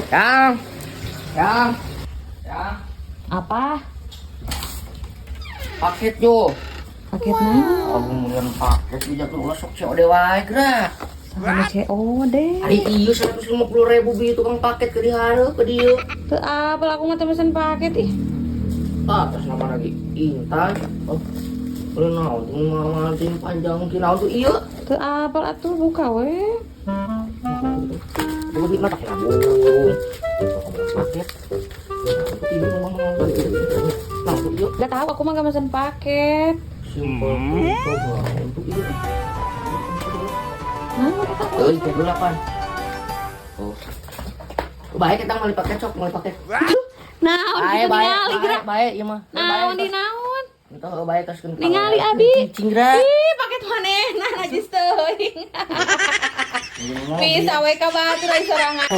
Yang, yang, yang, Apa? paket jo. Paketnya? Aku kemudian paket bijak lu sok COD wae gerak. Sama COD. Hari iya 150.000 bi tukang paket ke dihareup ke dieu. Tuh apa aku nggak pesan paket ih. Atas nama lagi Intan. Oh. Udah naon tuh mama tim panjang mungkin naon tuh iya. Tuh apa atuh buka we. Gue bikin mata kayak paket. Tidur ngomong balik. Nah, tuh iya. Gak tahu aku mah gak pesan paket. Simpel coba untuk iya. Nah, kata aku. Euy, kayak dulu kan. Oh. Baik kita mau pakai cok, mau pakai. Naon gitu ningali gerak. Baik, iya mah. Naon di naon. Kita baik kaskeun. Ningali abi. Cinggra. Ih, paket manehna najis teuing. Bisa we ka batur ai sorangan.